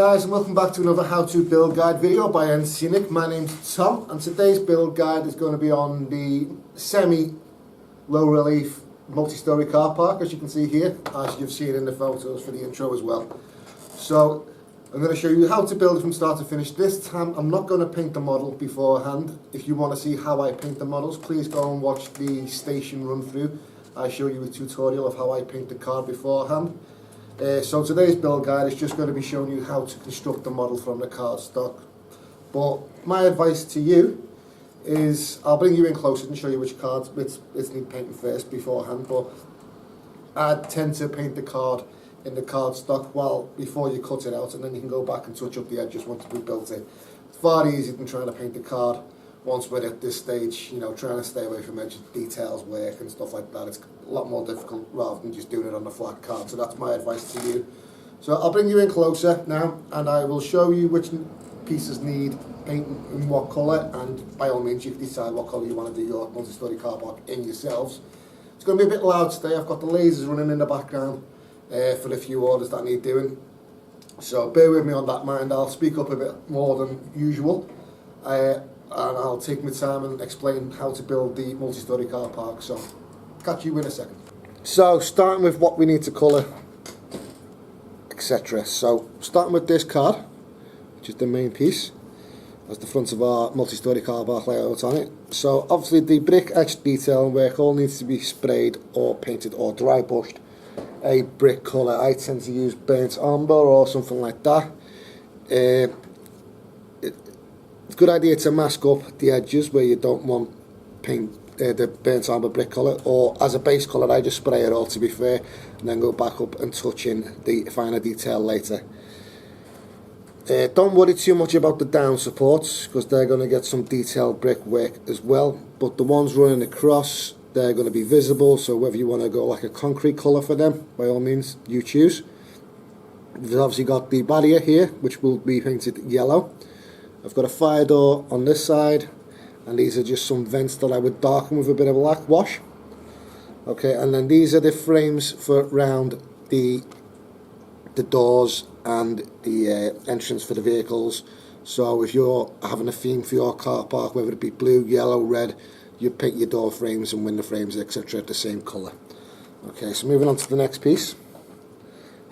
guys, and welcome back to another how to build guide video by N Scenic. My name's Tom, and today's build guide is going to be on the semi low relief multi-story car park, as you can see here, as you've seen in the photos for the intro as well. So I'm going to show you how to build it from start to finish. This time I'm not going to paint the model beforehand. If you want to see how I paint the models, please go and watch the station run through. I show you a tutorial of how I paint the car beforehand. So today's build guide is just going to be showing you how to construct the model from the cardstock. But my advice to you is, I'll bring you in closer and show you which cards bits need painting first beforehand, but I tend to paint the card in the cardstock before you cut it out, and then you can go back and touch up the edges once we've built it. It's far easier than trying to paint the card once we're at this stage, you know, trying to stay away from edge details work and stuff like that. It's a lot more difficult rather than just doing it on a flat card. So that's my advice to you. So I'll bring you in closer now, and I will show you which pieces need painting in what colour, and by all means you can decide what colour you want to do your multi-story car park in yourselves. It's going to be a bit loud today. I've got the lasers running in the background for the few orders that need doing. So bear with me on that mind. I'll speak up a bit more than usual. And I'll take my time and explain how to build the multi-story car park. So, catch you in a second. So, starting with what we need to colour, etc. So, starting with this card, which is the main piece, as the front of our multi-story car park layout on it. So, obviously the brick etched detail and work all needs to be sprayed or painted or dry brushed a brick colour. I tend to use burnt umber or something like that. It's a good idea to mask up the edges where you don't want paint the burnt umber brick colour, or as a base colour I just spray it all, to be fair, and then go back up and touch in the finer detail later. Don't worry too much about the down supports, because they're going to get some detailed brick work as well, but the ones running across, they're going to be visible, so whether you want to go like a concrete colour for them, by all means you choose. We've obviously got the barrier here, which will be painted yellow. I've got a fire door on this side, and these are just some vents that I would darken with a bit of black wash. Okay, and then these are the frames for round the doors and the entrance for the vehicles. So if you're having a theme for your car park, whether it be blue, yellow, red, you paint your door frames and window frames, etc. the same colour. Okay, so moving on to the next piece.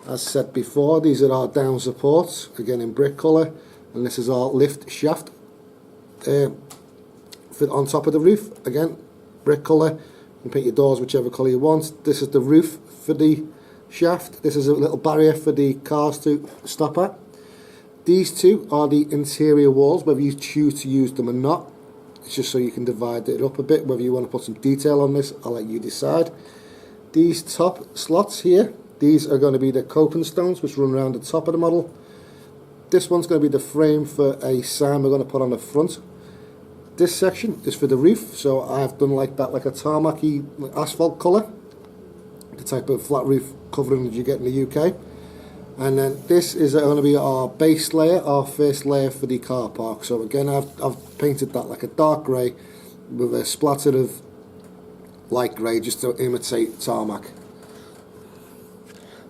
As said before, these are our down supports, again in brick colour. And this is our lift shaft on top of the roof, again brick colour. You can paint your doors whichever colour you want. This is the roof for the shaft. This is a little barrier for the cars to stop at. These two are the interior walls, whether you choose to use them or not. It's just so you can divide it up a bit. Whether you want to put some detail on this, I'll let you decide. These top slots here, these are going to be the coping stones which run around the top of the model. This one's going to be the frame for a sign we're going to put on the front. This section is for the roof, so I've done like that, like a tarmacy asphalt colour, the type of flat roof covering that you get in the UK. And then this is going to be our base layer, our first layer for the car park. So again, I've painted that like a dark grey with a splatter of light grey just to imitate tarmac.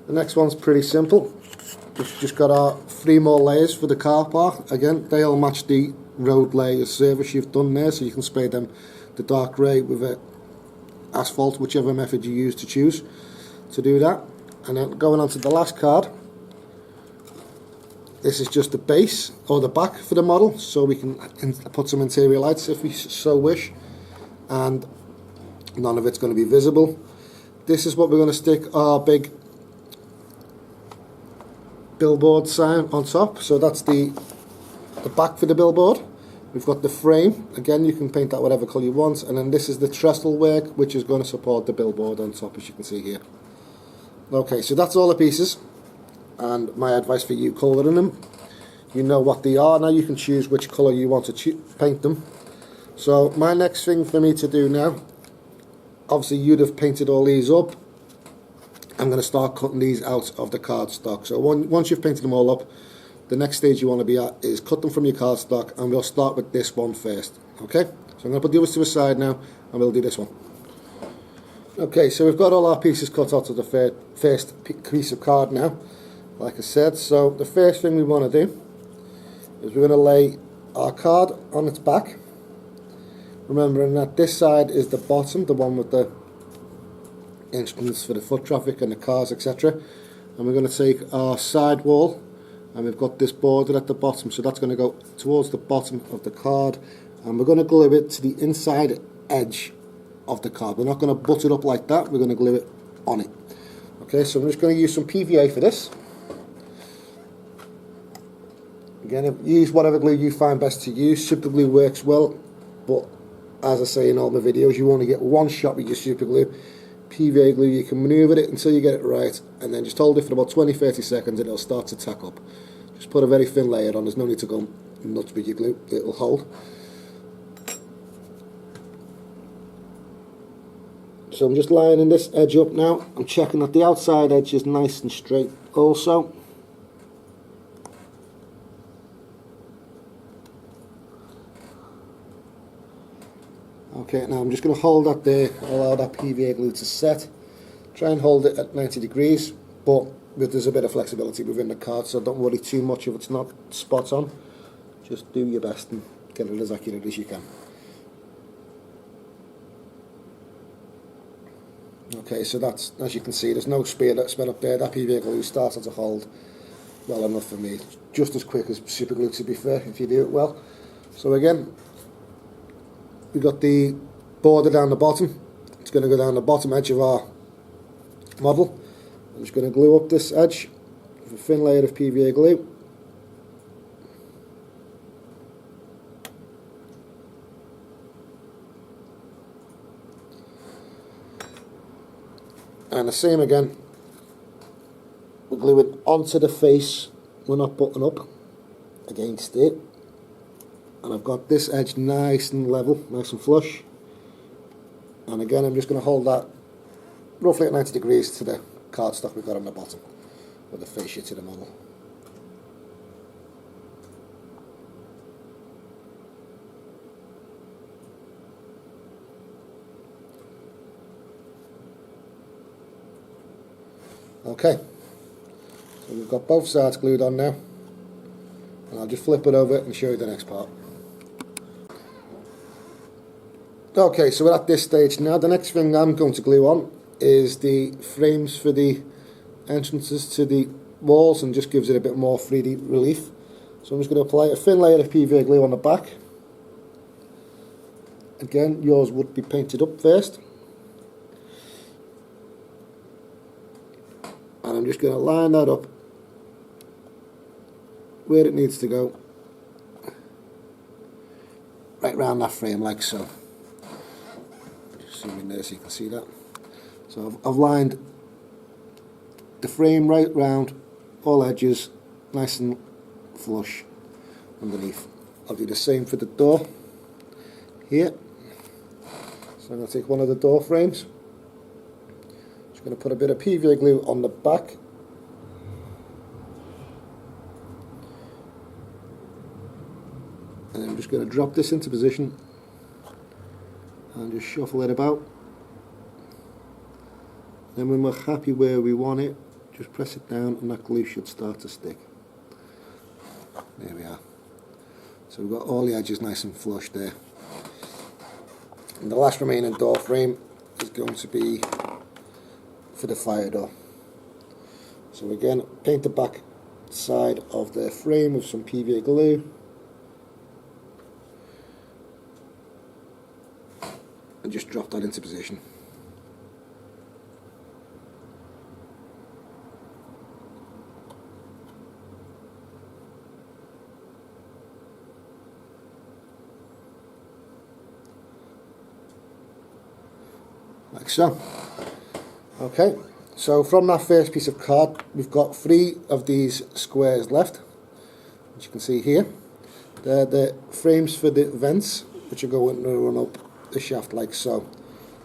The next one's pretty simple. Just got our 3 more layers for the car park. Again, they all match the road layer surface you've done there, so you can spray them the dark grey with asphalt, whichever method you use to choose to do that. And then going on to the last card, this is just the base or the back for the model, so we can put some interior lights if we so wish, and none of it's going to be visible. This is what we're going to stick our big billboard sign on top. So that's the back for the billboard. We've got the frame, again you can paint that whatever colour you want, and then this is the trestle work which is going to support the billboard on top, as you can see here. Okay, so that's all the pieces, and my advice for you colouring them, you know what they are. Now you can choose which colour you want to paint them. So my next thing for me to do now, obviously you'd have painted all these up. I'm going to start cutting these out of the cardstock. So once you've painted them all up, the next stage you want to be at is cut them from your cardstock, and we'll start with this one first. Okay, so I'm going to put the others to the side now, and we'll do this one. Okay, so we've got all our pieces cut out of the first piece of card now. like I said. So the first thing we want to do is we're going to lay our card on its back, remembering that this side is the bottom, the one with the instruments for the foot traffic and the cars, etc. And we're going to take our side wall, and we've got this border at the bottom, so that's going to go towards the bottom of the card, and we're going to glue it to the inside edge of the card. We're not going to butt it up like that, we're going to glue it on it. Okay, so I'm just going to use some PVA for this. Again, use whatever glue you find best to use. Super glue works well, but as I say in all my videos, you only get one shot with your super glue. PVA glue, you can manoeuvre it until you get it right, and then just hold it for about 20-30 seconds and it'll start to tack up. Just put a very thin layer on, there's no need to go nuts with your glue, it'll hold. So I'm just lining this edge up now. I'm checking that the outside edge is nice and straight also. Okay, now I'm just going to hold that there, allow that PVA glue to set. Try and hold it at 90 degrees, but there's a bit of flexibility within the card, so don't worry too much if it's not spot on. Just do your best and get it as accurate as you can. Okay, so that's, as you can see, there's no sped up there. That PVA glue started to hold well enough for me. Just as quick as super glue, to be fair, if you do it well. So again, we've got the border down the bottom. It's going to go down the bottom edge of our model. I'm just going to glue up this edge with a thin layer of PVA glue. And the same again, we'll glue it onto the face. We're not button up against it. And I've got this edge nice and level, nice and flush. And again, I'm just going to hold that roughly at 90 degrees to the cardstock we've got on the bottom, with the fascia to the model. Okay, so we've got both sides glued on now, and I'll just flip it over and show you the next part. Okay, so we're at this stage now. The next thing I'm going to glue on is the frames for the entrances to the walls, and just gives it a bit more 3D relief. So I'm just going to apply a thin layer of PVA glue on the back. Again, yours would be painted up first. And I'm just going to line that up where it needs to go, right round that frame like so. Just zoom in there so you can see that. So I've lined the frame right round, all edges, nice and flush underneath. I'll do the same for the door here. So I'm going to take one of the door frames. Just going to put a bit of PVA glue on the back. And I'm just going to drop this into position and just shuffle it about. Then when we're happy where we want it, just press it down and that glue should start to stick. There we are. So we've got all the edges nice and flush there. And the last remaining door frame is going to be for the fire door. So again, paint the back side of the frame with some PVA glue. And just drop that into position. Like so. Okay, so from that first piece of card, we've got 3 of these squares left, as you can see here. They're the frames for the vents, which are going to run up the shaft like so.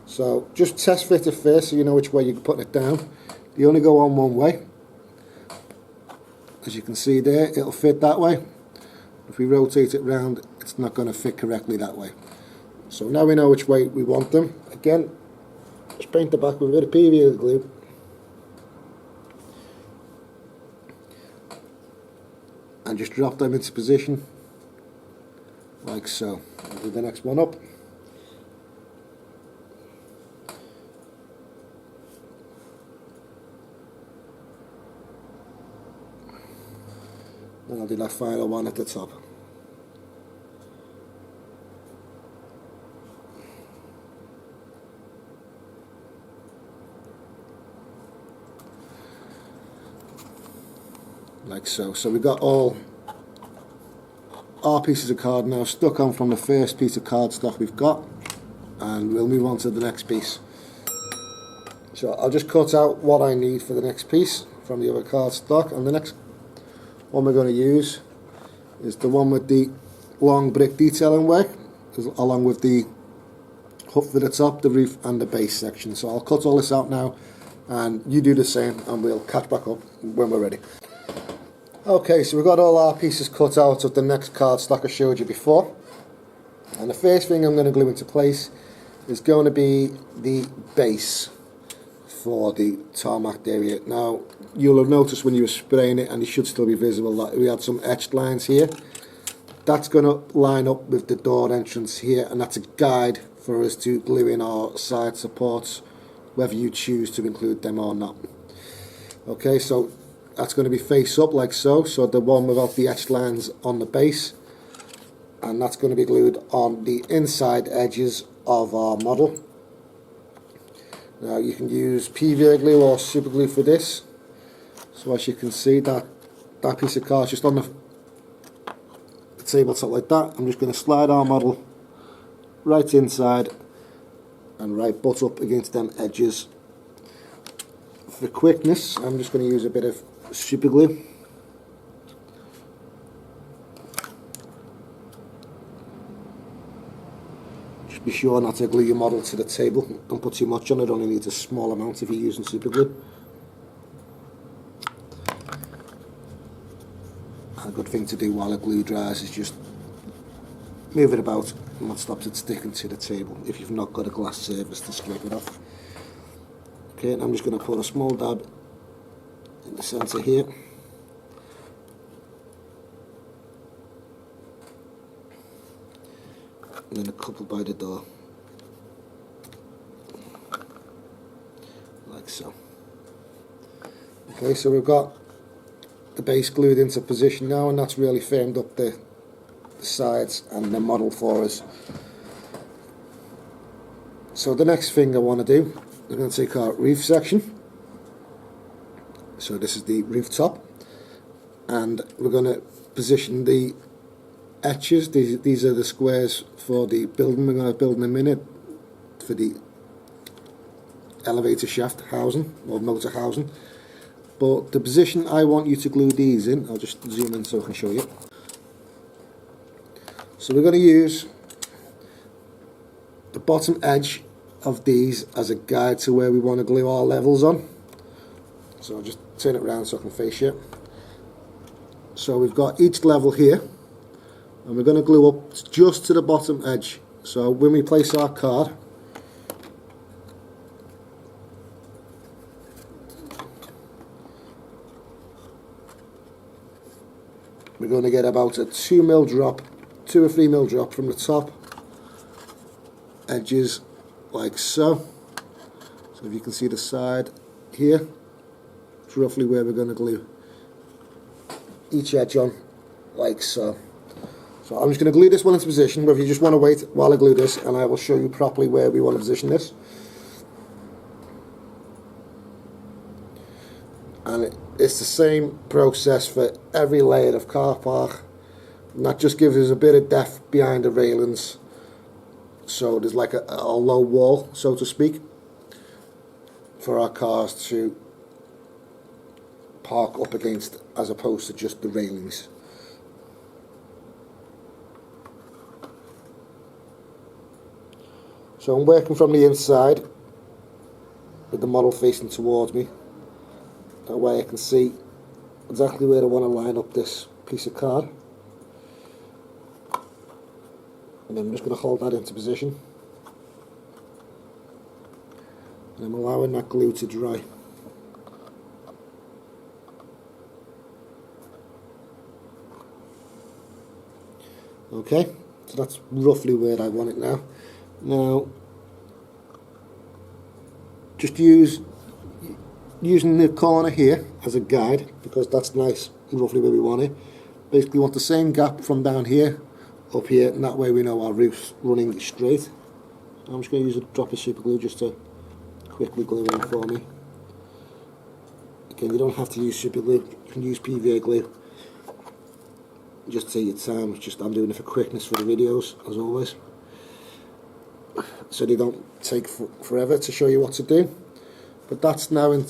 So just test fit it first so you know which way you're putting it down. They only go on one way. As you can see there, it'll fit that way. If we rotate it round, it's not going to fit correctly that way. So now we know which way we want them. Again, just paint the back with a bit of PVA glue. and just drop them into position like so. I'll do the next one up. Then I'll do that final one at the top. Like so. So we've got all our pieces of card now stuck on from the first piece of cardstock we've got, and we'll move on to the next piece. So I'll just cut out what I need for the next piece from the other cardstock, and the next one we're going to use is the one with the long brick detailing work, along with the hoof for the top, the roof and the base section. So I'll cut all this out now, and you do the same, and we'll catch back up when we're ready. Okay, so we've got all our pieces cut out of the next cardstock I showed you before, and the first thing I'm going to glue into place is going to be the base for the tarmac area. Now you'll have noticed when you were spraying it, and it should still be visible, that we had some etched lines here. That's going to line up with the door entrance here, and that's a guide for us to glue in our side supports, whether you choose to include them or not. Okay, so that's going to be face up like so, so the one without the etched lines on the base, and that's going to be glued on the inside edges of our model. Now you can use PVA glue or super glue for this. So as you can see, that piece of card just on the tabletop like that. I'm just going to slide our model right inside and right butt up against them edges. For quickness, I'm just going to use a bit of super glue. Just be sure not to glue your model to the table. Don't put too much on it, only needs a small amount if you're using super glue. A good thing to do while the glue dries is just move it about, and that stops it sticking to the table if you've not got a glass surface to scrape it off. Okay, and I'm just going to put a small dab in the centre here. And then a couple by the door. Like so. Okay, so we've got the base glued into position now, and that's really firmed up the sides and the model for us. So the next thing I want to do, we're going to take our roof section. So this is the rooftop, and we're going to position the etches. These are the squares for the building we're going to build in a minute, for the elevator shaft housing or motor housing. But the position I want you to glue these in, I'll just zoom in so I can show you. So we're going to use the bottom edge of these as a guide to where we want to glue our levels on. So I'll just turn it around so I can face you. So we've got each level here, and we're going to glue up just to the bottom edge. So when we place our card, we're going to get about a 2 or 3 mil drop from the top edges like so. So if you can see the side here, it's roughly where we're going to glue each edge on like so. So I'm just going to glue this one into position, whether you just want to wait while I glue this, and I will show you properly where we want to position this. And it's the same process for every layer of car park, and that just gives us a bit of depth behind the railings, so there's like a low wall, so to speak, for our cars to park up against, as opposed to just the railings. So I'm working from the inside with the model facing towards me. That way I can see exactly where I want to line up this piece of card. And then I'm just going to hold that into position. And I'm allowing that glue to dry. Okay, so that's roughly where I want it now. Now, just using the corner here as a guide, because that's nice, roughly where we want it. Basically want the same gap from down here up here, and that way we know our roof's running straight. So I'm just going to use a drop of super glue just to quickly glue it in for me. Again, you don't have to use super glue, you can use PVA glue. Just take your time, it's just I'm doing it for quickness for the videos, as always. So they don't take forever to show you what to do. But that's now in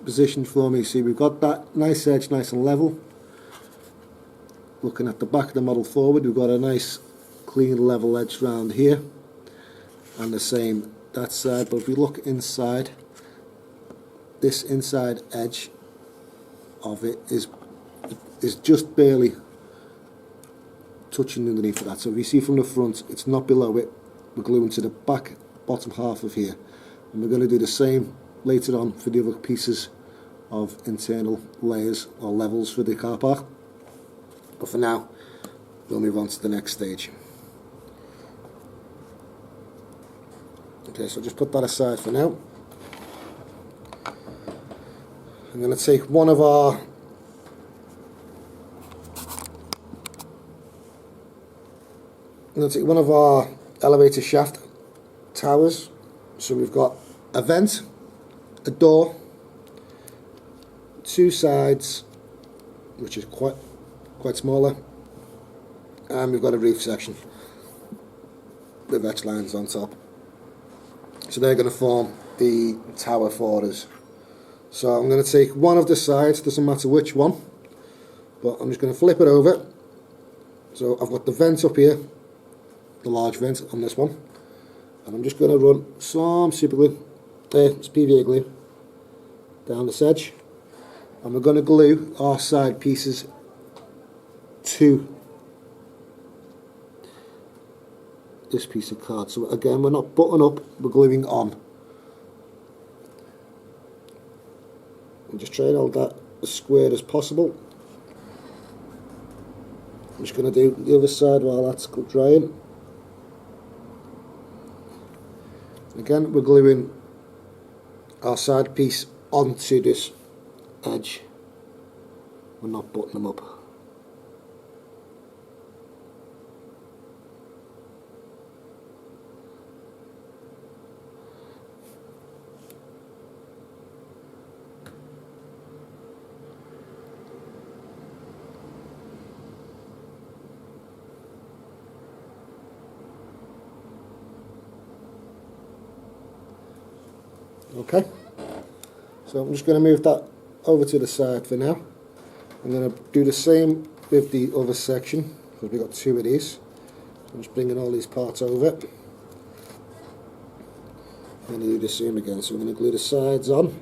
position for me. See, we've got that nice edge, nice and level. Looking at the back of the model forward, we've got a nice clean level edge round here, and the same that side. But if we look inside, this inside edge of it is just barely touching underneath of that. So if you see from the front, it's not below it. We're gluing to the back bottom half of here, and we're going to do the same later on for the other pieces of internal layers or levels for the car park. But for now, we'll move on to the next stage. Okay, so just put that aside for now. I'm going to take one of our elevator shaft towers. So we've got a vent, a door, two sides, which is quite smaller, and we've got a roof section with edge lines on top. So they're going to form the tower for us. So I'm going to take one of the sides, doesn't matter which one, but I'm just going to flip it over. So I've got the vent up here, the large vent on this one, and I'm just going to run some super glue, it's PVA glue, down this edge, and we're going to glue our side pieces to this piece of card. So again, we're not butting up, we're gluing on. I'm just trying to hold that as square as possible. I'm just going to do the other side while that's drying. Again, we're gluing our side piece onto this edge. We're not butting them up. Okay, so I'm just going to move that over to the side for now. I'm going to do the same with the other section, because we've got two of these. I'm just bringing all these parts over. I'm going to do the same again, so I'm going to glue the sides on.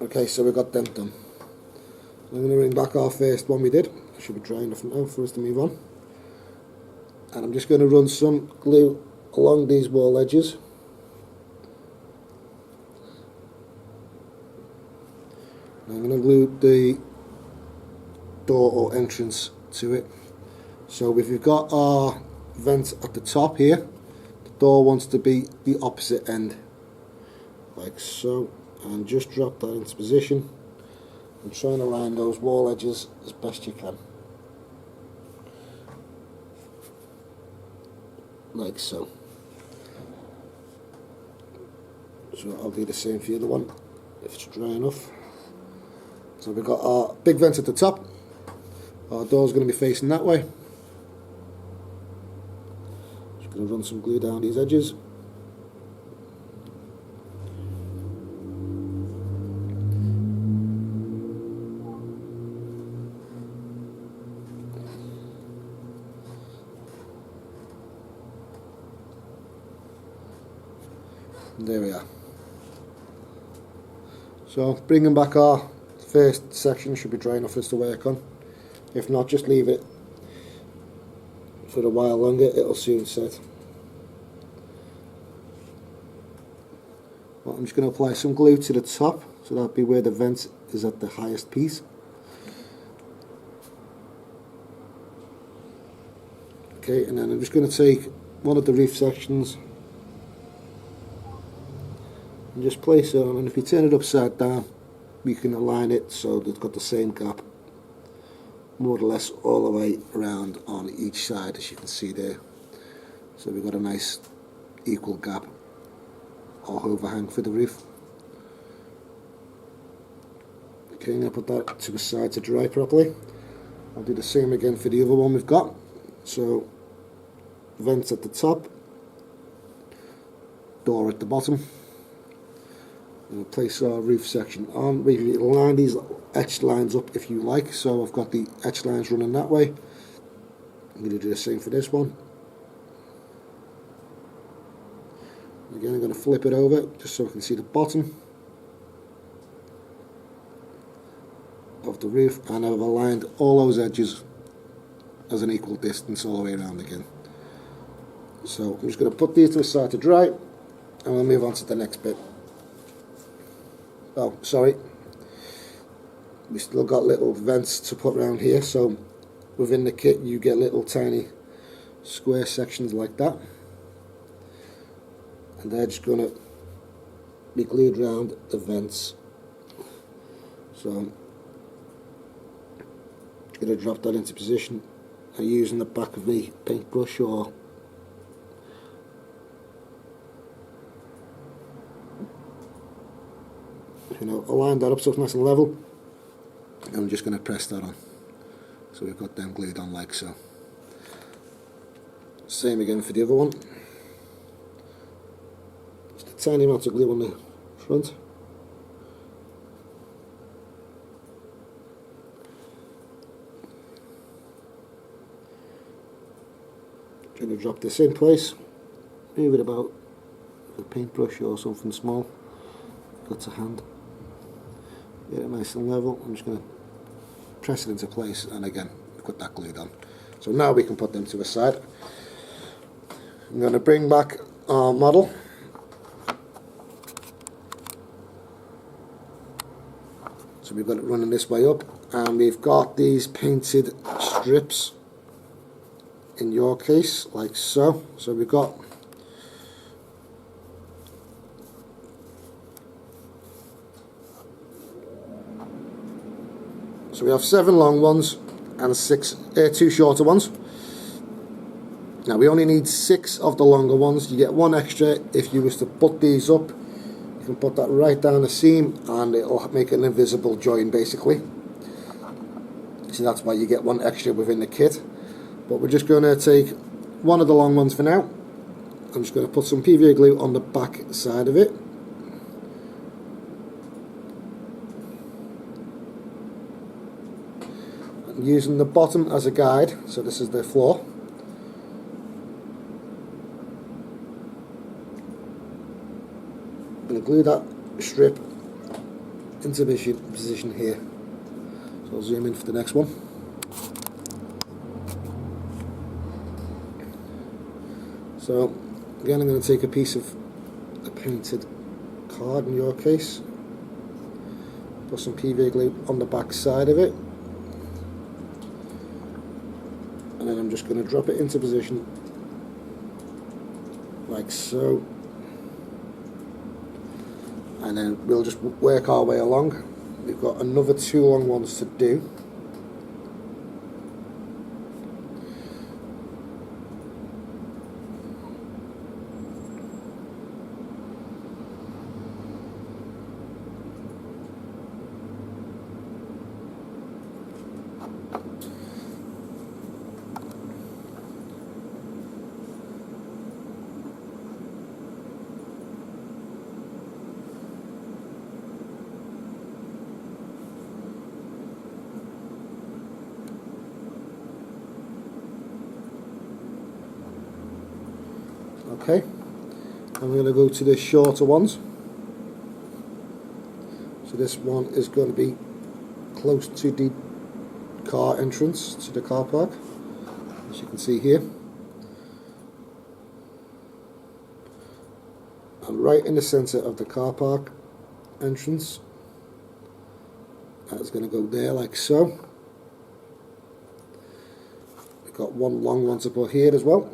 Okay, so we've got them done. I'm going to bring back our first one we did. It should be dry enough now for us to move on. And I'm just going to run some glue along these wall edges. I'm going to glue the door or entrance to it. So if we've got our vent at the top here, the door wants to be the opposite end, like so. And just drop that into position and try and align those wall edges as best you can, like so. So I'll do the same for the other one if it's dry enough. So we've got our big vent at the top, our door's going to be facing that way. Just going to run some glue down these edges. There we are. So bringing back our first section, should be dry enough for us to work on. If not, just leave it for a while longer, it'll soon set. Well, I'm just going to apply some glue to the top, so that'll be where the vent is at the highest piece. Okay, and then I'm just going to take one of the roof sections and just place it on, and if you turn it upside down you can align it so that it's got the same gap more or less all the way around on each side, as you can see there. So we've got a nice equal gap or overhang for the roof. Okay, I'm going to put that to the side to dry properly. I'll do the same again for the other one we've got. So vents at the top, door at the bottom. We'll place our roof section on. We can line these etched lines up if you like, so I've got the etched lines running that way. I'm going to do the same for this one. Again, I'm going to flip it over just so we can see the bottom of the roof, and I've aligned all those edges as an equal distance all the way around again. So I'm just going to put these to the side to dry, and we'll move on to the next bit. Oh, sorry, we still got little vents to put around here, so within the kit you get little tiny square sections like that, and they're just going to be glued around the vents. So I'm going to drop that into position and using the back of the paintbrush, or align that up so it's nice and level, and I'm just going to press that on so we've got them glued on like so. Same again for the other one, just a tiny amount of glue on the front. Going to drop this in place, move it about with a paintbrush or something small, got to hand. Get it nice and level. I'm just going to press it into place, and again put that glued on. So now we can put them to the side. I'm going to bring back our model. So we've got it running this way up, and we've got these painted strips in your case like so. So we've got we have 7 long ones and 2 shorter ones. Now we only need 6 of the longer ones. You get 1 extra if you was to put these up. You can put that right down the seam and it'll make an invisible join basically. So that's why you get 1 extra within the kit. But we're just going to take 1 of the long ones for now. I'm just going to put some PVA glue on the back side of it. Using the bottom as a guide, so this is the floor. I'm going to glue that strip into position here. So I'll zoom in for the next one. So again, I'm going to take a piece of a painted card in your case, put some PVA glue on the back side of it, and then I'm just going to drop it into position like so, and then we'll just work our way along. We've got another 2 long ones to do. Okay, I'm going to go to the shorter ones. So this one is going to be close to the car entrance to the car park, as you can see here. And right in the centre of the car park entrance, that's going to go there like so. We've got one long one to put here as well.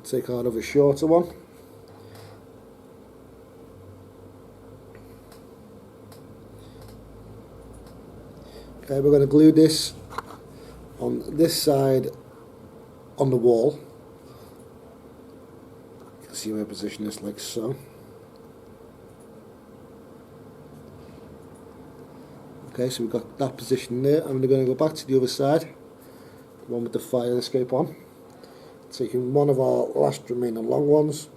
Take out of a shorter one. Okay, we're going to glue this on this side on the wall. You can see where I position this like so. Okay, so we've got that position there, and we're going to go back to the other side, the one with the fire escape on. Taking one of our last remaining long ones.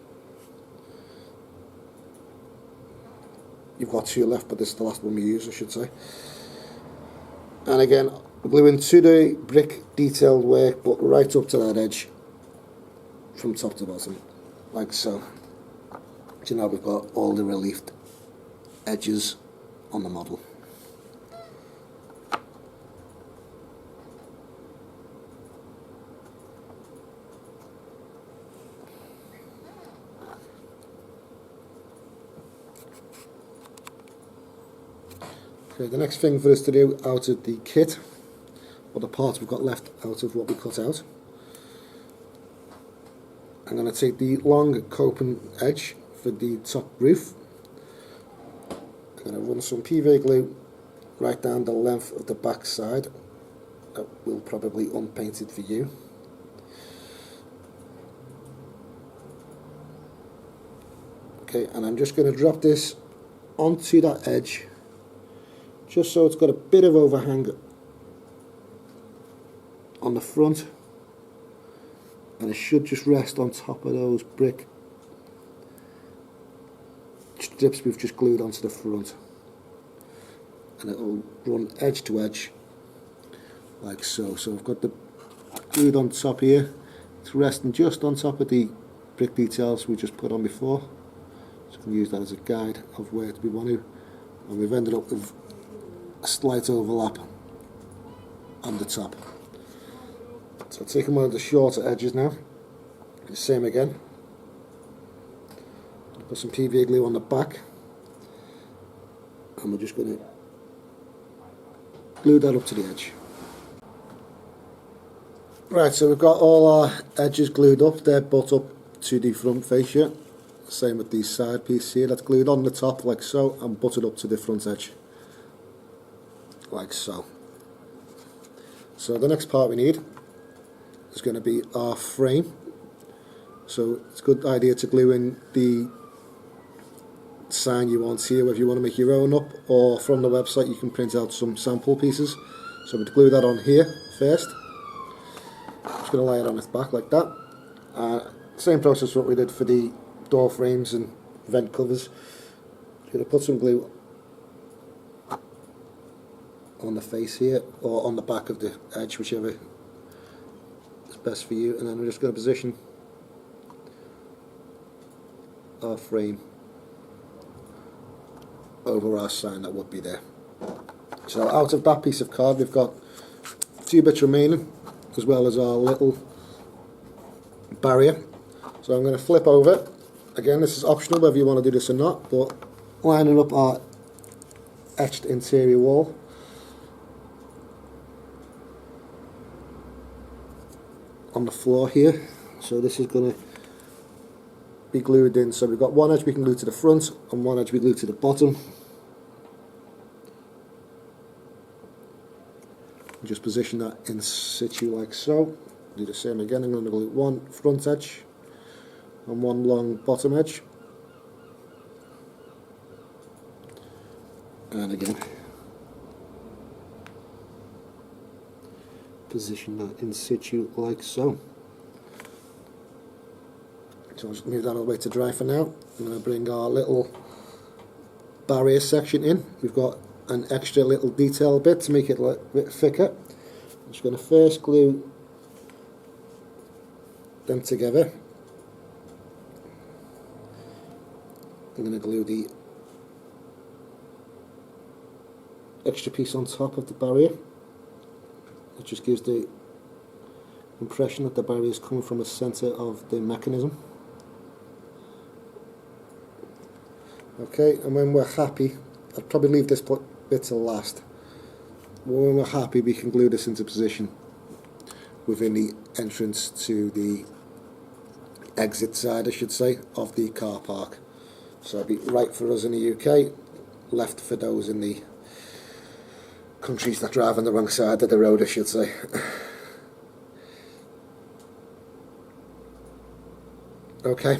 You've got two left, but this is the last one we use, I should say. And again, gluing to the brick detailed work, but right up to that edge, from top to bottom, like so. So now we've got all the reliefed edges on the model. Okay, the next thing for us to do out of the kit, or the parts we've got left out of what we cut out, I'm going to take the long coping edge for the top roof. I'm going to run some PVA glue right down the length of the back side. That will probably unpainted for you. Okay, and I'm just going to drop this onto that edge, just so it's got a bit of overhang on the front, and it should just rest on top of those brick strips we've just glued onto the front, and it'll run edge to edge like so. So I've got the glued on top here, it's resting just on top of the brick details we just put on before, so we can use that as a guide of where we want to, and we've ended up with a slight overlap on the top. So taking one of the shorter edges now, the same again, put some PVA glue on the back, and we're just going to glue that up to the edge. Right, so we've got all our edges glued up, they're butt up to the front fascia. Same with the side piece here, that's glued on the top like so, and butted up to the front edge like so. So the next part we need is going to be our frame. So it's a good idea to glue in the sign you want here, whether you want to make your own up, or from the website you can print out some sample pieces. So we'd glue that on here first. Just going to lay it on its back like that. Same process what we did for the door frames and vent covers. Just going to put some glue on the face here, or on the back of the edge, whichever is best for you, and then we're just going to position our frame over our sign that would be there. So out of that piece of card we've got 2 bits remaining, as well as our little barrier. So I'm going to flip over. Again, this is optional whether you want to do this or not, but lining up our etched interior wall. On the floor here, so this is going to be glued in. So we've got one edge we can glue to the front and one edge we glue to the bottom. Just position that in situ like so. Do the same again. I'm going to glue one front edge and one long bottom edge, and again position that in situ like so. So I'll just move that all the way to dry for now. I'm going to bring our little barrier section in. We've got an extra little detail bit to make it a little bit thicker. I'm just going to first glue them together. I'm going to glue the extra piece on top of the barrier. It just gives the impression that the barrier is coming from the centre of the mechanism. Okay, and when we're happy, I'd probably leave this bit to last. When we're happy, we can glue this into position within the entrance to the exit side, I should say, of the car park. So it'd be right for us in the UK, left for those in the countries that drive on the wrong side of the road, I should say. Okay,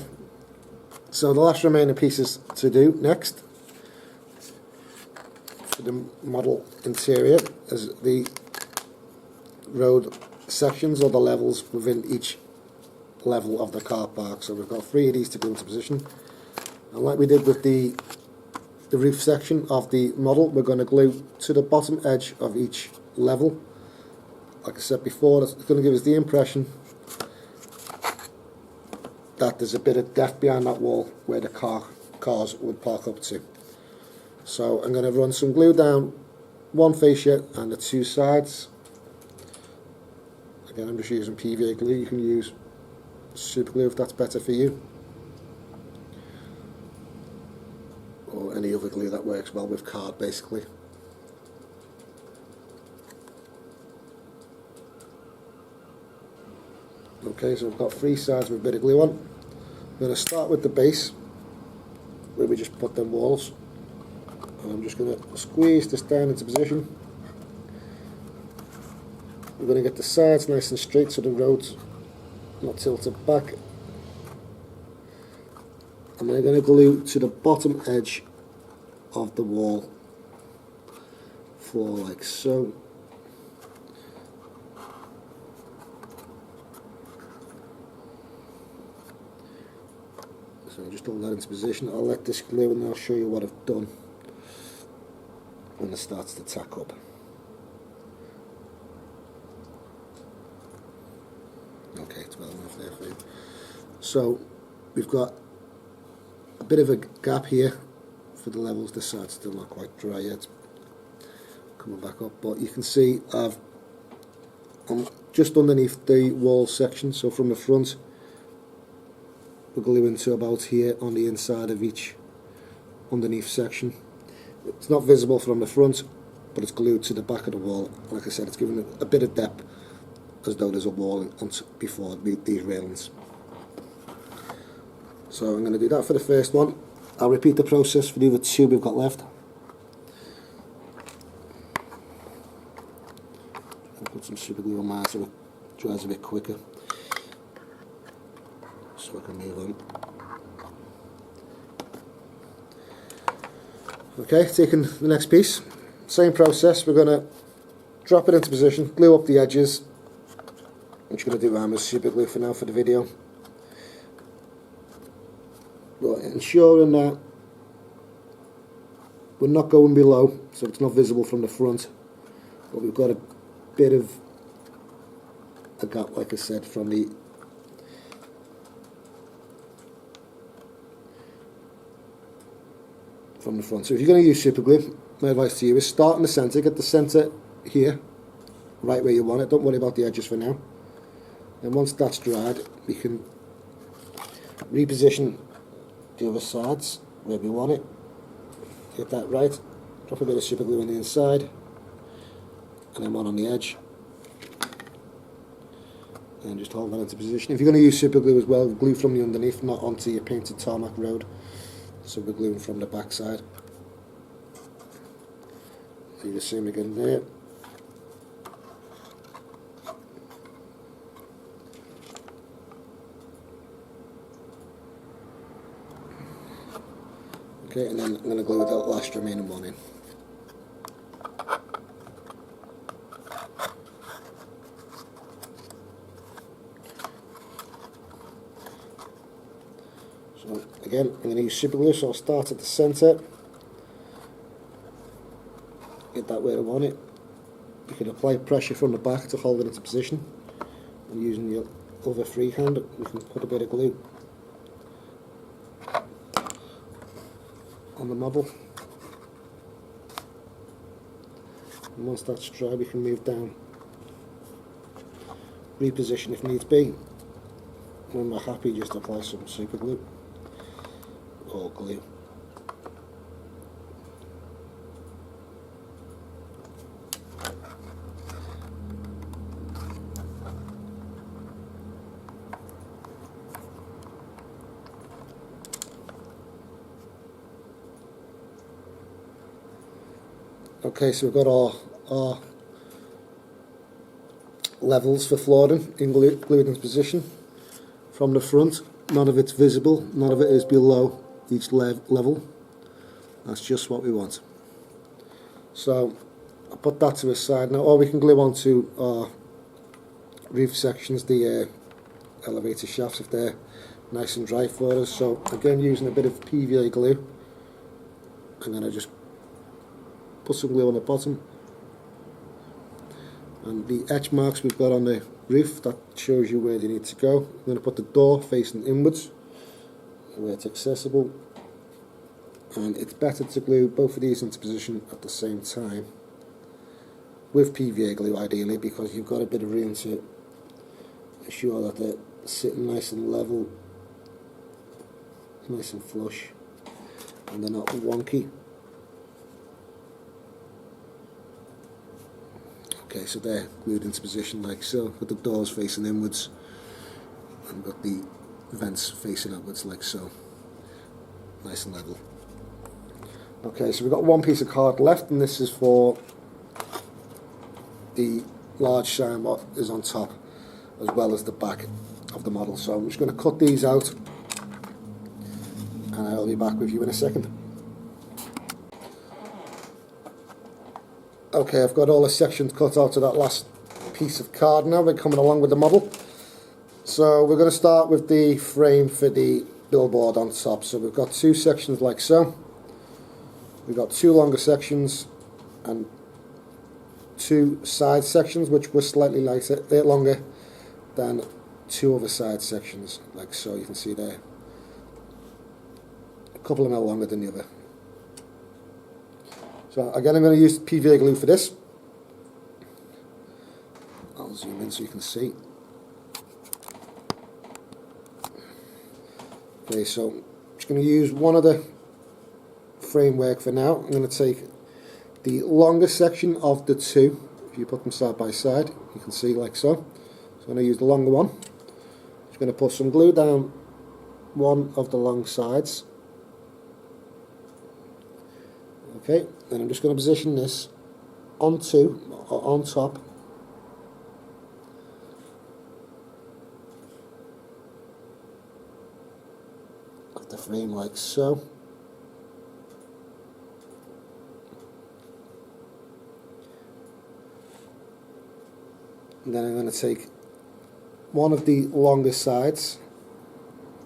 so the last remaining pieces to do next for the model interior is the road sections or the levels within each level of the car park. So we've got 3 of these to go into position, and like we did with the roof section of the model, we're going to glue to the bottom edge of each level. Like I said before, it's going to give us the impression that there's a bit of depth behind that wall where the cars would park up to. So I'm going to run some glue down one fascia and the 2 sides. Again, I'm just using PVA glue. You can use super glue if that's better for you, or any other glue that works well with card, basically. Okay, so we've got 3 sides with a bit of glue on. I'm going to start with the base, where we just put them walls, and I'm just going to squeeze this down into position. We're going to get the sides nice and straight so the road's not tilted back. And then I'm going to glue to the bottom edge of the wall, like so. So just hold that into position. I'll let this glue and I'll show you what I've done when it starts to tack up. Okay, it's well enough there for you. So we've got a bit of a gap here for the levels. This side's still not quite dry yet, coming back up, but you can see I'm just underneath the wall section. So from the front, we're gluing to about here on the inside of each underneath section. It's not visible from the front, but it's glued to the back of the wall. Like I said, it's giving it a bit of depth, as though there's a wall before these railings. So I'm going to do that for the first one. I'll repeat the process for the other 2 we've got left. I'll put some super glue on mine so it dries a bit quicker, so I can move on. Okay, taking the next piece, same process. We're going to drop it into position, glue up the edges. I'm just going to do that with super glue for now for the video. But ensuring that we're not going below, so it's not visible from the front, but we've got a bit of a gap, like I said, from the front. So if you're going to use super glue, my advice to you is start in the centre, get the centre here, right where you want it. Don't worry about the edges for now. And once that's dried, we can reposition the other sides where we want it. Get that right. Drop a bit of super glue on the inside, and then one on the edge. And just hold that into position. If you're going to use super glue as well, glue from the underneath, not onto your painted tarmac road. So we're gluing from the back side. Do the same again there. Okay, and then I'm going to glue the last remaining one in. again, I'm going to use super glue, so I'll start at the centre, get that where I want it. You can apply pressure from the back to hold it into position, and using your other free hand you can put a bit of glue on the model, and once that's dry we can move down, reposition if needs be. When we're happy, just apply some super glue or glue. Okay, so we've got our levels for flooring glued into position. From the front, none of it's visible, none of it is below each level. That's just what we want. So I'll put that to the side now, or we can glue onto our roof sections, the elevator shafts, if they're nice and dry for us. So again, using a bit of PVA glue, I'm going to just put some glue on the bottom, and the etch marks we've got on the roof, that shows you where you need to go. I'm going to put the door facing inwards where it's accessible, and it's better to glue both of these into position at the same time with PVA glue ideally, because you've got a bit of room to ensure that they're sitting nice and level, nice and flush, and they're not wonky. Okay, so they're glued into position like so, with the doors facing inwards and got the vents facing outwards like so, nice and level. Okay, so we've got one piece of card left, and this is for the large sign what is on top as well as the back of the model. So I'm just going to cut these out and I'll be back with you in a second. Okay, I've got all the sections cut out of that last piece of card now. They're coming along with the model. So we're going to start with the frame for the billboard on top. So we've got two sections like so. We've got two longer sections and two side sections which were slightly longer than two other side sections like so. You can see there, a couple of mil longer than the other. So again, I'm going to use PVA glue for this. I'll zoom in so you can see. Okay, so I'm just going to use one of the framework for now. I'm going to take the longer section of the two. If you put them side by side, you can see like so. So I'm going to use the longer one. Just going to put some glue down one of the long sides. Okay, then I'm just going to position this onto or on top of the frame like so. And then I'm going to take one of the longer sides.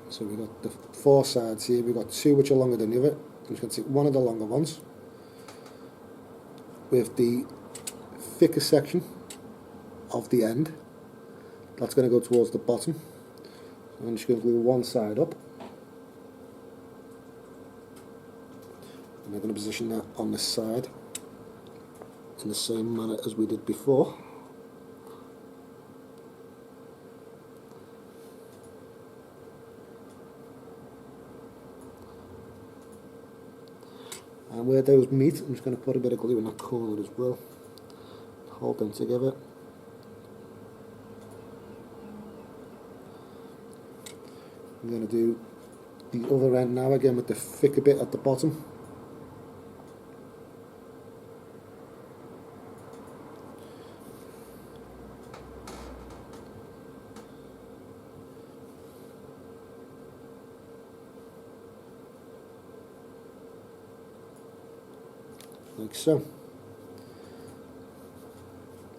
So we've got the four sides here, we've got two which are longer than the other. I'm just going to take one of the longer ones with the thicker section of the end. That's going to go towards the bottom. So I'm just going to glue one side up. And I'm going to position that on this side in the same manner as we did before. And where those meet, I'm just going to put a bit of glue in that corner as well, hold them together. I'm going to do the other end now, again with the thicker bit at the bottom. Like so.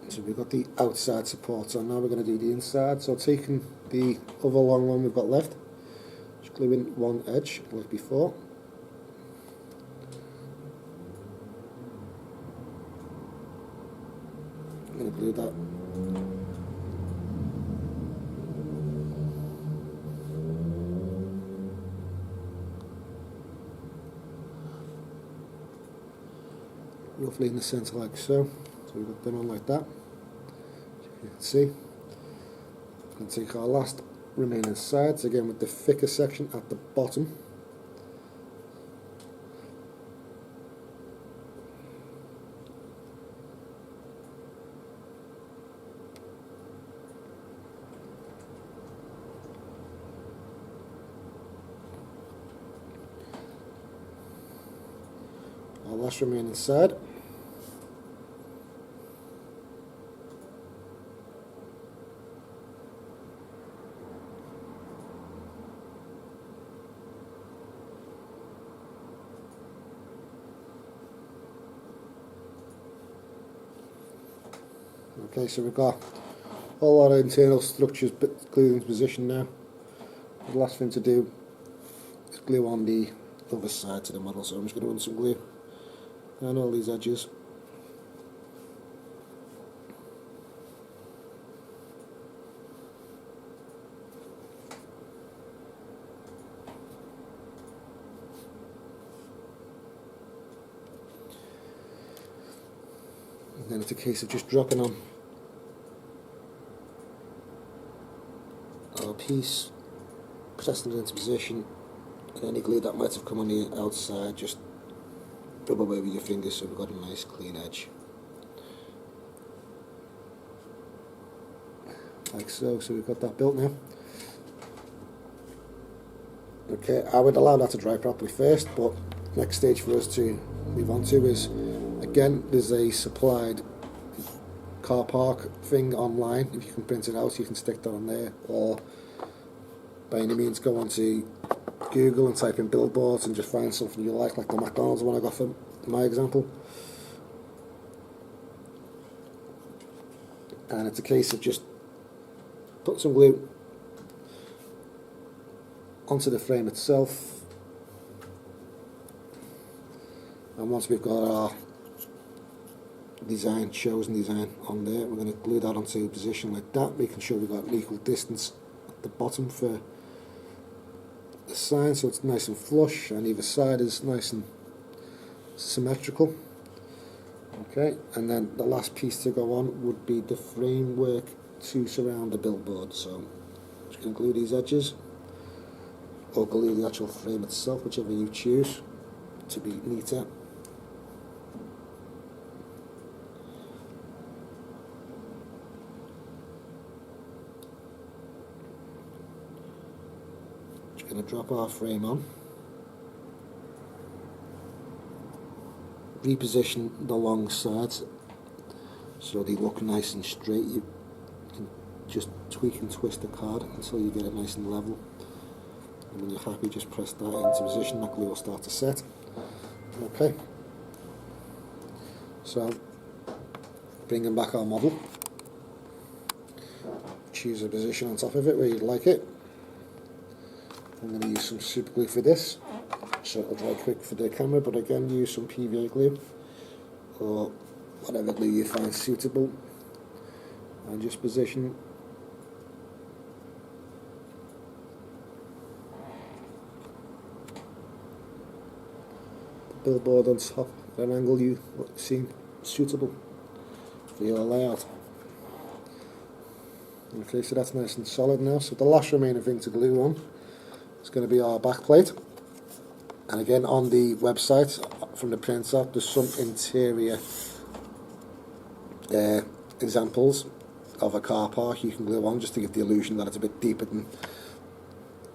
So we've got the outside support on, now we're going to do the inside. So taking the other long one we've got left, just Just glue in one edge like before. I'm going to glue that. Roughly in the centre like so. So we've got them on like that. As you can see. And take our last remaining sides again with the thicker section at the bottom. Our last remaining side. Okay, so we've got all our internal structures glued into position now. The last thing to do is glue on the other side to the model, so I'm just going to run some glue on all these edges. And then it's a case of just dropping on our piece, pressing it into position, and any glue that might have come on the outside, just rub away with your fingers so we've got a nice clean edge. Like so, so we've got that built now. Okay, I would allow that to dry properly first, but next stage for us to move on to is, again, there's a supplied car park thing online. If you can print it out, you can stick that on there, or by any means go onto Google and type in billboards and just find something you like the McDonald's one I got for my example. And it's a case of just put some glue onto the frame itself, and once we've got our chosen design on there, we're going to glue that onto a position like that, making sure we've got an equal distance at the bottom for the sign, so it's nice and flush and either side is nice and symmetrical. Okay, and then the last piece to go on would be the framework to surround the billboard. So just going to glue these edges, or glue the actual frame itself, whichever you choose to be neater. Just going to drop our frame on, reposition the long sides so they look nice and straight. You can just tweak and twist the card until you get it nice and level, and when you're happy, just press that into position. That glue will start to set. Okay, so bringing back our model, choose a position on top of it where you'd like it. I'm going to use some super glue for this, so it'll dry quick for the camera, but again, use some PVA glue or whatever glue you find suitable, and just position the billboard on top at an angle you seem suitable for your layout. Okay, so that's nice and solid now. So the last remaining thing to glue on is going to be our back plate. And again, on the website, from the printout, there's some interior examples of a car park you can glue on, just to give the illusion that it's a bit deeper than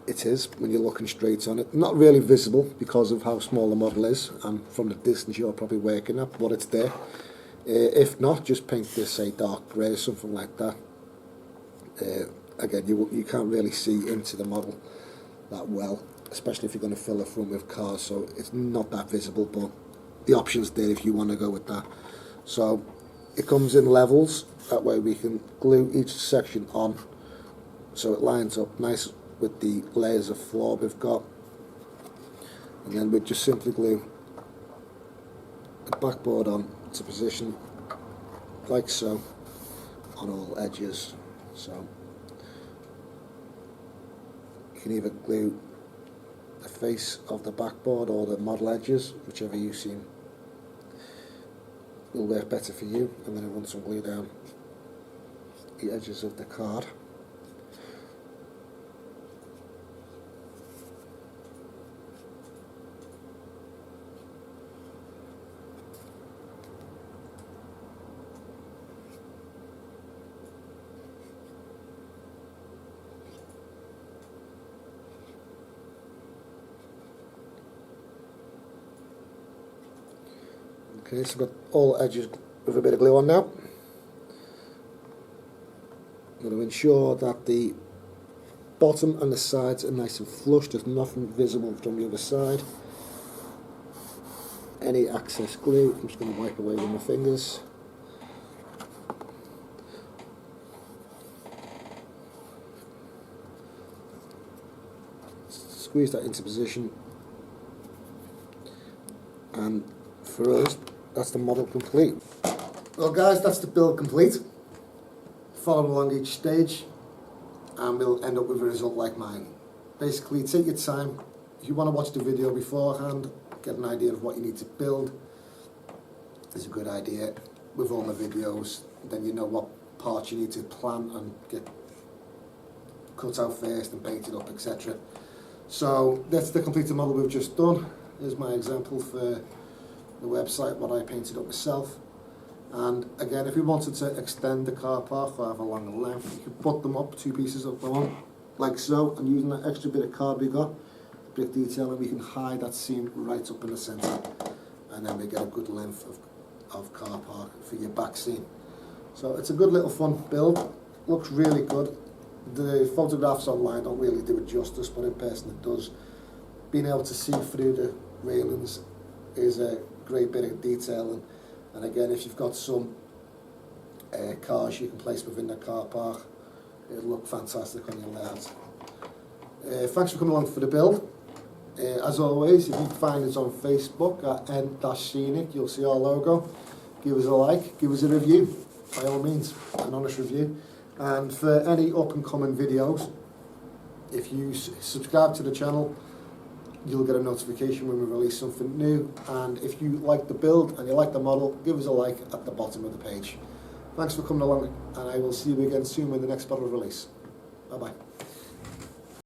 it is when you're looking straight on it. Not really visible because of how small the model is, and from the distance you're probably working at, but it's there. If not, just paint this a dark grey or something like that. Again, you can't really see into the model that well, especially if you're going to fill the front with cars, so it's not that visible, but the option's there if you want to go with that. So it comes in levels, that way we can glue each section on so it lines up nice with the layers of floor we've got, and then we just simply glue the backboard on to position like so on all edges. So you can either glue the face of the backboard or the model edges, whichever you seem will work better for you, and then I run some glue down the edges of the card. Okay, so I've got all edges with a bit of glue on now. I'm going to ensure that the bottom and the sides are nice and flush, there's nothing visible from the other side. Any excess glue, I'm just going to wipe away with my fingers. Squeeze that into position, and for us, that's the model complete. Well guys, that's the build complete. Follow along each stage and we'll end up with a result like mine. Basically, take your time. If you want to watch the video beforehand, get an idea of what you need to build, it's a good idea. With all my videos, then you know what parts you need to plan and get cut out first and painted up, etc. So that's the completed model we've just done. Here's my example for the website, what I painted up myself. And again, if you wanted to extend the car park or have a longer length, you could put them up, two pieces up on, like so, and using that extra bit of card we got, brick detail, and we can hide that seam right up in the centre, and then we get a good length of car park for your back seam. So it's a good little fun build, looks really good. The photographs online don't really do it justice, but in person it does. Being able to see through the railings is a great bit of detail, and again, if you've got some cars you can place within the car park, it'll look fantastic on your layout. Thanks for coming along for the build. As always, if you find us on Facebook at N Scenic, you'll see our logo. Give us a like, give us a review, by all means, an honest review. And for any up and coming videos, if you subscribe to the channel, you'll get a notification when we release something new. And if you like the build and you like the model, give us a like at the bottom of the page. Thanks for coming along, and I will see you again soon with the next model release. Bye bye.